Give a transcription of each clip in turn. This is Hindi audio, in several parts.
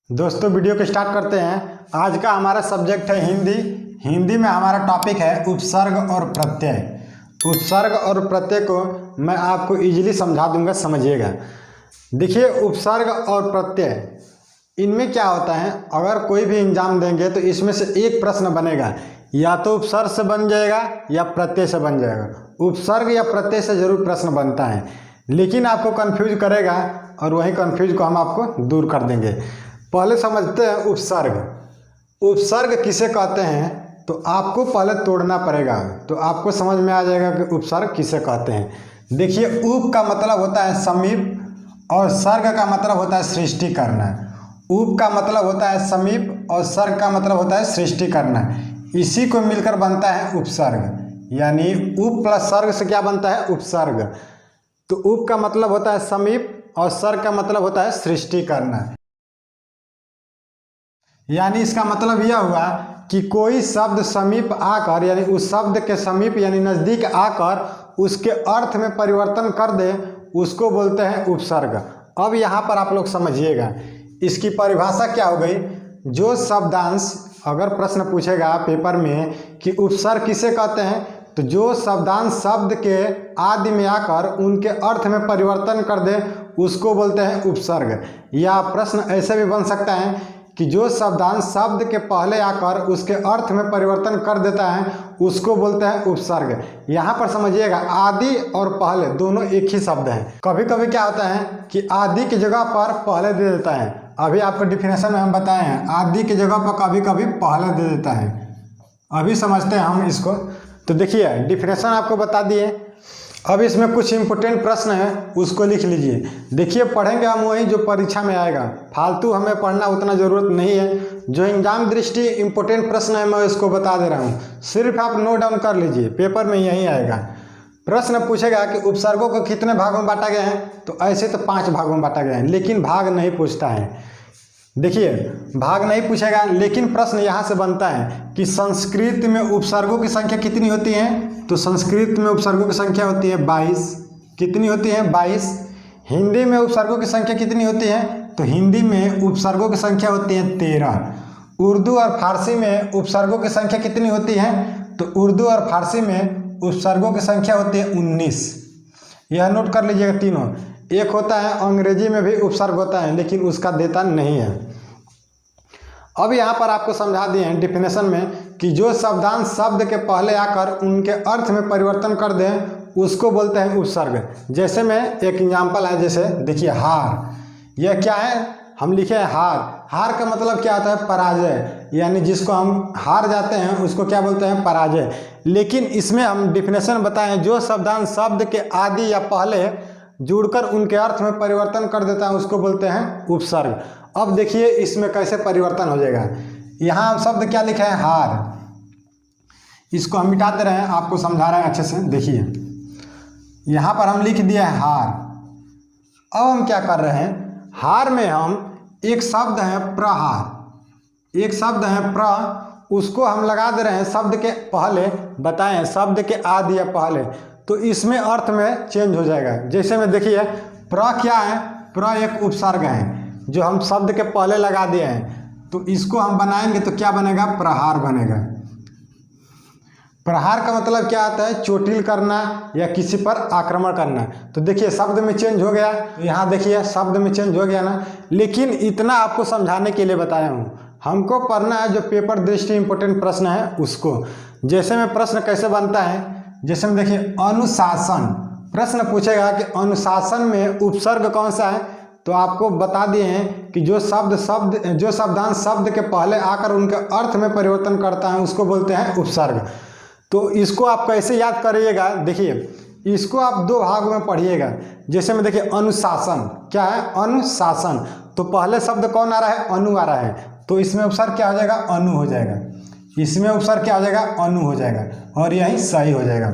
दोस्तों वीडियो को स्टार्ट करते हैं। आज का हमारा सब्जेक्ट है हिंदी। हिंदी में हमारा टॉपिक है उपसर्ग और प्रत्यय। उपसर्ग और प्रत्यय को मैं आपको इजीली समझा दूंगा, समझिएगा। देखिए, उपसर्ग और प्रत्यय इनमें क्या होता है, अगर कोई भी एग्जाम देंगे तो इसमें से एक प्रश्न बनेगा, या तो उपसर्ग से बन जाएगा या प्रत्यय से बन जाएगा। उपसर्ग या प्रत्यय से जरूर प्रश्न बनता है, लेकिन आपको कंफ्यूज करेगा और वही कंफ्यूज को हम आपको दूर कर देंगे। पहले समझते हैं उपसर्ग। उपसर्ग किसे कहते हैं, तो आपको पहले तोड़ना पड़ेगा, तो आपको समझ में आ जाएगा कि उपसर्ग किसे कहते हैं। देखिए, उप का मतलब होता है समीप और सर्ग का मतलब होता है सृष्टि करना। उप का मतलब होता है समीप और सर्ग का मतलब होता है सृष्टि करना। इसी को मिलकर बनता है उपसर्ग, यानी उप प्लस सर्ग से क्या बनता है, उपसर्ग। तो उप का मतलब होता है समीप और सर्ग का मतलब होता है सृष्टि करना। यानी इसका मतलब यह हुआ कि कोई शब्द समीप आकर, यानी उस शब्द के समीप यानी नज़दीक आकर उसके अर्थ में परिवर्तन कर दे, उसको बोलते हैं उपसर्ग। अब यहाँ पर आप लोग समझिएगा, इसकी परिभाषा क्या हो गई। जो शब्दांश, अगर प्रश्न पूछेगा पेपर में कि उपसर्ग किसे कहते हैं, तो जो शब्दांश शब्द के आदि में आकर उनके अर्थ में परिवर्तन कर दे, उसको बोलते हैं उपसर्ग। या प्रश्न ऐसे भी बन सकता है कि जो शब्दांश शब्द के पहले आकर उसके अर्थ में परिवर्तन कर देता है, उसको बोलते हैं उपसर्ग। यहाँ पर समझिएगा, आदि और पहले दोनों एक ही शब्द हैं। कभी कभी क्या होता है कि आदि की जगह पर पहले दे देता है। अभी आपको डिफिनेशन में हम बताए हैं, आदि की जगह पर कभी कभी पहले दे देता है। अभी समझते हैं हम इसको। तो देखिए, डिफिनेशन आपको बता दिए। अब इसमें कुछ इंपॉर्टेंट प्रश्न है, उसको लिख लीजिए। देखिए, पढ़ेंगे हम वही जो परीक्षा में आएगा, फालतू हमें पढ़ना उतना ज़रूरत नहीं है। जो एग्जाम दृष्टि इंपॉर्टेंट प्रश्न है मैं इसको बता दे रहा हूँ, सिर्फ आप नोट डाउन कर लीजिए, पेपर में यही आएगा। प्रश्न पूछेगा कि उपसर्गों को कितने भागों में बांटा गया है, तो ऐसे तो 5 भागों में बांटा गया है, लेकिन भाग नहीं पूछता है। देखिए, भाग नहीं पूछेगा, लेकिन प्रश्न यहाँ से बनता है कि संस्कृत में उपसर्गों की संख्या कितनी होती है, तो संस्कृत में उपसर्गों की संख्या होती है 22। कितनी होती है, 22। हिंदी में उपसर्गों की संख्या कितनी होती है, तो हिंदी में उपसर्गों की संख्या होती है 13। उर्दू और फारसी में उपसर्गों की संख्या कितनी होती है, तो उर्दू और फारसी में उपसर्गों की संख्या होती है 19। यह नोट कर लीजिएगा तीनों। एक होता है अंग्रेजी में भी उपसर्ग होता है, लेकिन उसका देता नहीं है। अब यहाँ पर आपको समझा दिए हैं डिफिनेशन में कि जो शब्दांश शब्द के पहले आकर उनके अर्थ में परिवर्तन कर दें, उसको बोलते हैं उपसर्ग। जैसे में एक एग्जाम्पल है, जैसे देखिए हार। यह क्या है, हम लिखे हैं हार। हार का मतलब क्या होता है, पराजय, यानी जिसको हम हार जाते हैं उसको क्या बोलते हैं, पराजय। लेकिन इसमें हम डिफिनेशन बताएं, जो शब्दांश शब्द के आदि या पहले जुड़कर उनके अर्थ में परिवर्तन कर देता है, उसको बोलते हैं उपसर्ग। अब देखिए इसमें कैसे परिवर्तन हो जाएगा। यहाँ हम शब्द क्या लिखे हैं, हार। इसको हम मिटा दे रहे हैं, आपको समझा रहे हैं अच्छे से। देखिए, यहाँ पर हम लिख दिया है हार। अब हम क्या कर रहे हैं, हार में हम एक शब्द है प्रहार, एक शब्द है प्र, उसको हम लगा दे रहे हैं शब्द के पहले, बताएं शब्द के आदि या पहले, तो इसमें अर्थ में चेंज हो जाएगा। जैसे में देखिए, प्र क्या है, प्र एक उपसर्ग है जो हम शब्द के पहले लगा दिए हैं, तो इसको हम बनाएंगे तो क्या बनेगा, प्रहार बनेगा। प्रहार का मतलब क्या आता है, चोटिल करना या किसी पर आक्रमण करना। तो देखिए शब्द में चेंज हो गया, यहाँ देखिए शब्द में चेंज हो गया ना। लेकिन इतना आपको समझाने के लिए बताया हूँ, हमको पढ़ना है जो पेपर दृष्टि इंपॉर्टेंट प्रश्न है उसको। जैसे में प्रश्न कैसे बनता है, जैसे में देखिए अनुशासन। प्रश्न पूछेगा कि अनुशासन में उपसर्ग कौन सा है, तो आपको बता दिए हैं कि जो शब्दांश शब्द के पहले आकर उनके अर्थ में परिवर्तन करता है, उसको बोलते हैं उपसर्ग। तो इसको आप कैसे याद करिएगा, देखिए इसको आप 2 भागों में पढ़िएगा। जैसे में देखिए अनुशासन क्या है, अनुशासन, तो पहले शब्द कौन आ रहा है, अनु आ रहा है, तो इसमें उपसर्ग क्या हो जाएगा, अनु हो जाएगा। इसमें उपसर्ग क्या हो जाएगा, अनु हो जाएगा, और यही सही हो जाएगा।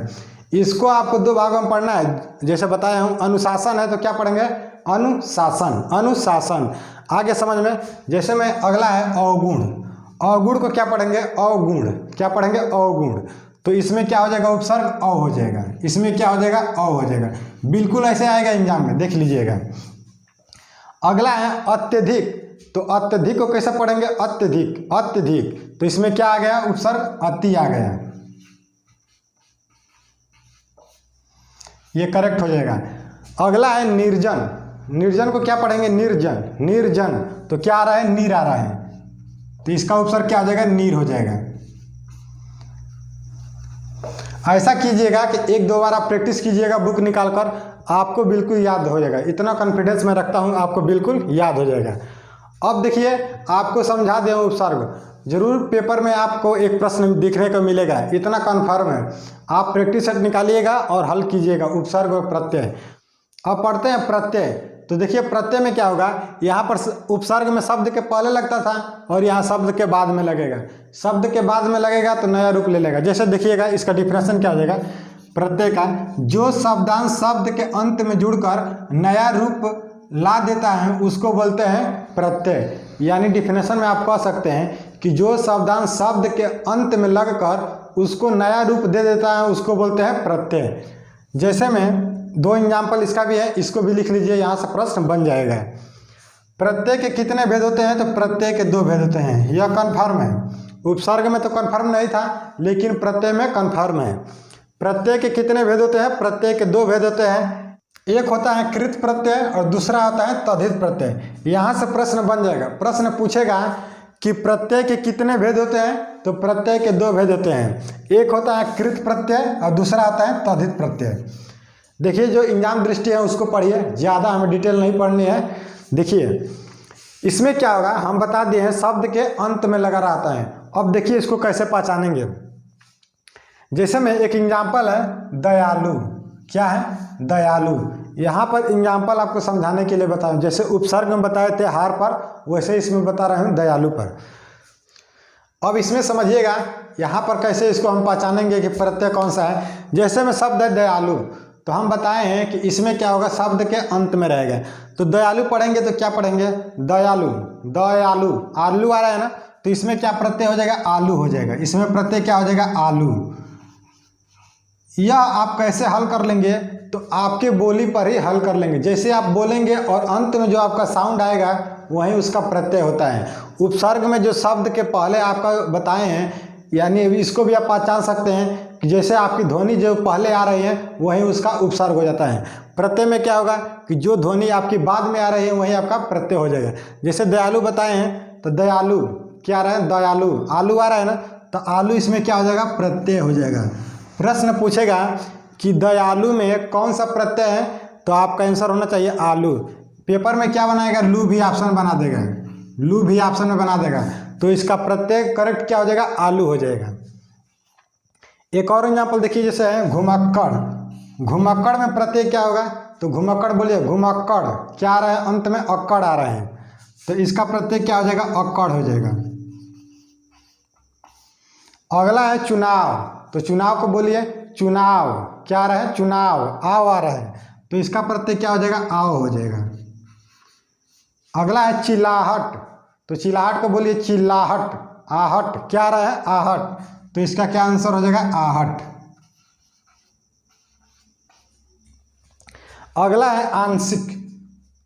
इसको आपको 2 भागों में पढ़ना है। जैसे बताया हूँ, अनुशासन है तो क्या पढ़ेंगे, अनुशासन, अनुशासन। आगे समझ में, जैसे में अगला है अवगुण। अवगुण को क्या पढ़ेंगे, अवगुण, क्या पढ़ेंगे, अवगुण। तो इसमें क्या हो जाएगा, उपसर्ग अ हो जाएगा। इसमें क्या हो जाएगा, अ हो जाएगा। बिल्कुल ऐसे आएगा एग्जाम में, देख लीजिएगा। अगला है अत्यधिक। तो अत्यधिक को कैसे पढ़ेंगे, अत्यधिक, अत्यधिक। तो इसमें क्या आ गया, उपसर्ग अति आ गया, ये करेक्ट हो जाएगा। अगला है निर्जन। निर्जन को क्या पढ़ेंगे, निर्जन, निर्जन। तो क्या आ रहा है, नीर आ रहा है, तो इसका उपसर्ग क्या आ जाएगा, नीर हो जाएगा। ऐसा कीजिएगा कि एक दो बार आप प्रैक्टिस कीजिएगा बुक निकालकर, आपको बिल्कुल याद हो जाएगा। इतना कॉन्फिडेंस मैं रखता हूँ आपको बिल्कुल याद हो जाएगा। अब देखिए आपको समझा दें उपसर्ग, जरूर पेपर में आपको एक प्रश्न देखने को मिलेगा, इतना कन्फर्म है। आप प्रैक्टिस सेट निकालिएगा और हल कीजिएगा उपसर्ग और प्रत्यय। अब पढ़ते हैं प्रत्यय। तो देखिए प्रत्यय में क्या होगा, यहाँ पर उपसर्ग में शब्द के पहले लगता था और यहाँ शब्द के बाद में लगेगा। शब्द के बाद में लगेगा तो नया रूप ले लेगा। जैसे देखिएगा इसका डिफिनेशन क्या हो जाएगा प्रत्यय का, जो शब्दांश शब्द के अंत में जुड़कर नया रूप ला देता है उसको बोलते हैं प्रत्यय। यानी डिफिनेशन में आप कह सकते हैं कि जो शब्दांश शब्द के अंत में लगकर उसको नया रूप दे देता है उसको बोलते हैं प्रत्यय। जैसे में दो एग्जाम्पल इसका भी है, इसको भी लिख लीजिए, यहाँ से प्रश्न बन जाएगा। प्रत्यय के कितने भेद होते हैं, तो प्रत्यय के 2 भेद होते हैं, यह कन्फर्म है। उपसर्ग में तो कन्फर्म नहीं था, लेकिन प्रत्यय में कन्फर्म है। प्रत्यय के कितने भेद होते हैं, प्रत्यय के 2 भेद होते हैं। एक होता है कृत प्रत्यय और दूसरा होता है तद्धित प्रत्यय। यहाँ से प्रश्न बन जाएगा, प्रश्न पूछेगा कि प्रत्यय के कितने भेद होते हैं, तो प्रत्यय के 2 भेद होते हैं। एक होता है कृत प्रत्यय और दूसरा होता है तद्धित प्रत्यय। देखिए जो एग्जाम दृष्टि है उसको पढ़िए, ज़्यादा हमें डिटेल नहीं पढ़नी है। देखिए इसमें क्या होगा, हम बता दिए हैं शब्द के अंत में लगा रहता है। अब देखिए इसको कैसे पहचानेंगे। जैसे में एक एग्जाम्पल है दयालु, क्या है, दयालु। यहाँ पर एग्जाम्पल आपको समझाने के लिए बताऊँ, जैसे उपसर्ग में बताए थे हार पर, वैसे इसमें बता रहे हूँ दयालु पर। अब इसमें समझिएगा यहाँ पर कैसे इसको हम पहचानेंगे कि प्रत्यय कौन सा है। जैसे में शब्द है दयालु, तो हम बताए हैं कि इसमें क्या होगा, शब्द के अंत में रहेगा। तो दयालु पढ़ेंगे तो क्या पढ़ेंगे, दयालु, दयालु, आलू आ रहा है ना, तो इसमें क्या प्रत्यय हो जाएगा, आलू हो जाएगा। इसमें प्रत्यय क्या हो जाएगा, आलू। यह आप कैसे हल कर लेंगे, तो आपके बोली पर ही हल कर लेंगे। जैसे आप बोलेंगे और अंत में जो आपका साउंड आएगा वहीं उसका प्रत्यय होता है। उपसर्ग में जो शब्द के पहले आपका बताए हैं, यानी इसको भी आप पहचान सकते हैं कि जैसे आपकी ध्वनि जो पहले आ रही है वहीं उसका उपसर्ग हो जाता है। प्रत्यय में क्या होगा कि जो ध्वनि आपकी बाद में आ रही है वहीं आपका प्रत्यय हो जाएगा। जैसे दयालु बताए हैं, तो दयालु क्या आ रहा है, दयालु, आलू आ रहा है ना, तो आलू इसमें क्या हो जाएगा, प्रत्यय हो जाएगा। प्रश्न पूछेगा कि दयालु में कौन सा प्रत्यय है, तो आपका आंसर होना चाहिए आलू। पेपर में क्या बनाएगा, लू भी ऑप्शन बना देगा, लू भी ऑप्शन में बना देगा, तो इसका प्रत्यय करेक्ट क्या हो जाएगा, आलू हो जाएगा। एक और एग्जाम्पल देखिए, जैसे है घुमक्कड़। घुमक्कड़ में प्रत्यय क्या होगा, तो घुमक्कड़ बोलिए, घुमक्कड़ क्या आ रहा है, अंत में अक्कड़ आ रहा है, तो इसका प्रत्यय क्या हो जाएगा, अक्कड़ हो जाएगा। अगला है चुनाव। तो चुनाव को बोलिए, चुनाव क्या आ रहा है, चुनाव, आओ आ रहा है, तो इसका प्रत्यय क्या हो जाएगा, आओ हो जाएगा। अगला है चिल्लाहट। तो चिल्लाहट को बोलिए, चिल्लाहट, आहट क्या आ रहा है, आहट, तो इसका क्या आंसर हो जाएगा, आहट। अगला है आंशिक।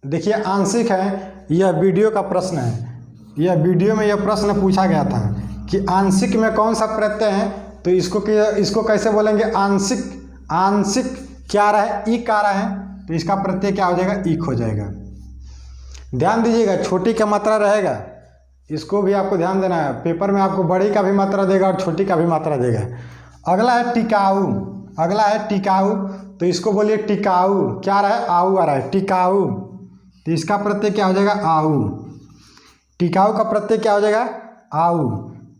देखिए आंशिक है, यह वीडियो का प्रश्न है, यह वीडियो में यह प्रश्न पूछा गया था कि आंशिक में कौन सा प्रत्यय है, तो इसको कैसे बोलेंगे, आंशिक। आंशिक क्या आ रहा है, इक आ रहा है, तो इसका प्रत्यय क्या हो जाएगा, इक हो जाएगा। ध्यान दीजिएगा छोटी का मात्रा रहेगा, इसको भी आपको ध्यान देना है। पेपर में आपको बड़ी का भी मात्रा देगा और छोटी का भी मात्रा देगा। अगला है टिकाऊ। अगला है टिकाऊ, तो इसको बोलिए टिकाऊ, क्या आ रहा है, आऊ आ रहा है, टिकाऊ, तो इसका प्रत्यय क्या हो जाएगा, आऊ। टिकाऊ का प्रत्यय क्या हो जाएगा, आऊ।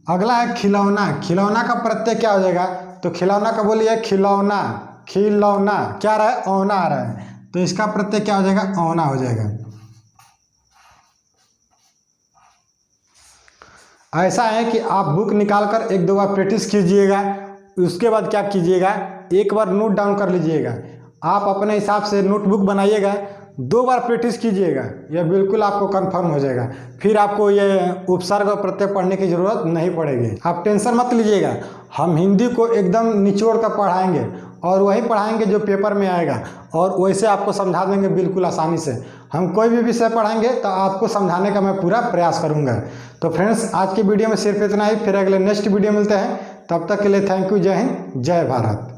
अगला है खिलौना। खिलौना का प्रत्यय क्या हो जाएगा, तो खिलौना का बोलिए खिलौना, खिलौना क्या आ रहा है, औना आ रहा है, तो इसका प्रत्यय क्या हो जाएगा, औना हो जाएगा। ऐसा है कि आप बुक निकालकर एक दो बार प्रैक्टिस कीजिएगा, उसके बाद क्या कीजिएगा, एक बार नोट डाउन कर लीजिएगा। आप अपने हिसाब से नोटबुक बनाइएगा, 2 बार प्रैक्टिस कीजिएगा, यह बिल्कुल आपको कंफर्म हो जाएगा। फिर आपको ये उपसर्ग और प्रत्यय पढ़ने की ज़रूरत नहीं पड़ेगी। आप टेंशन मत लीजिएगा, हम हिंदी को एकदम निचोड़ कर पढ़ाएंगे और वही पढ़ाएंगे जो पेपर में आएगा, और वैसे आपको समझा देंगे बिल्कुल आसानी से। हम कोई भी विषय पढ़ाएंगे तो आपको समझाने का मैं पूरा प्रयास करूंगा। तो फ्रेंड्स, आज की वीडियो में सिर्फ इतना ही, फिर अगले नेक्स्ट वीडियो मिलते हैं। तब तक के लिए थैंक यू। जय हिंद, जय भारत।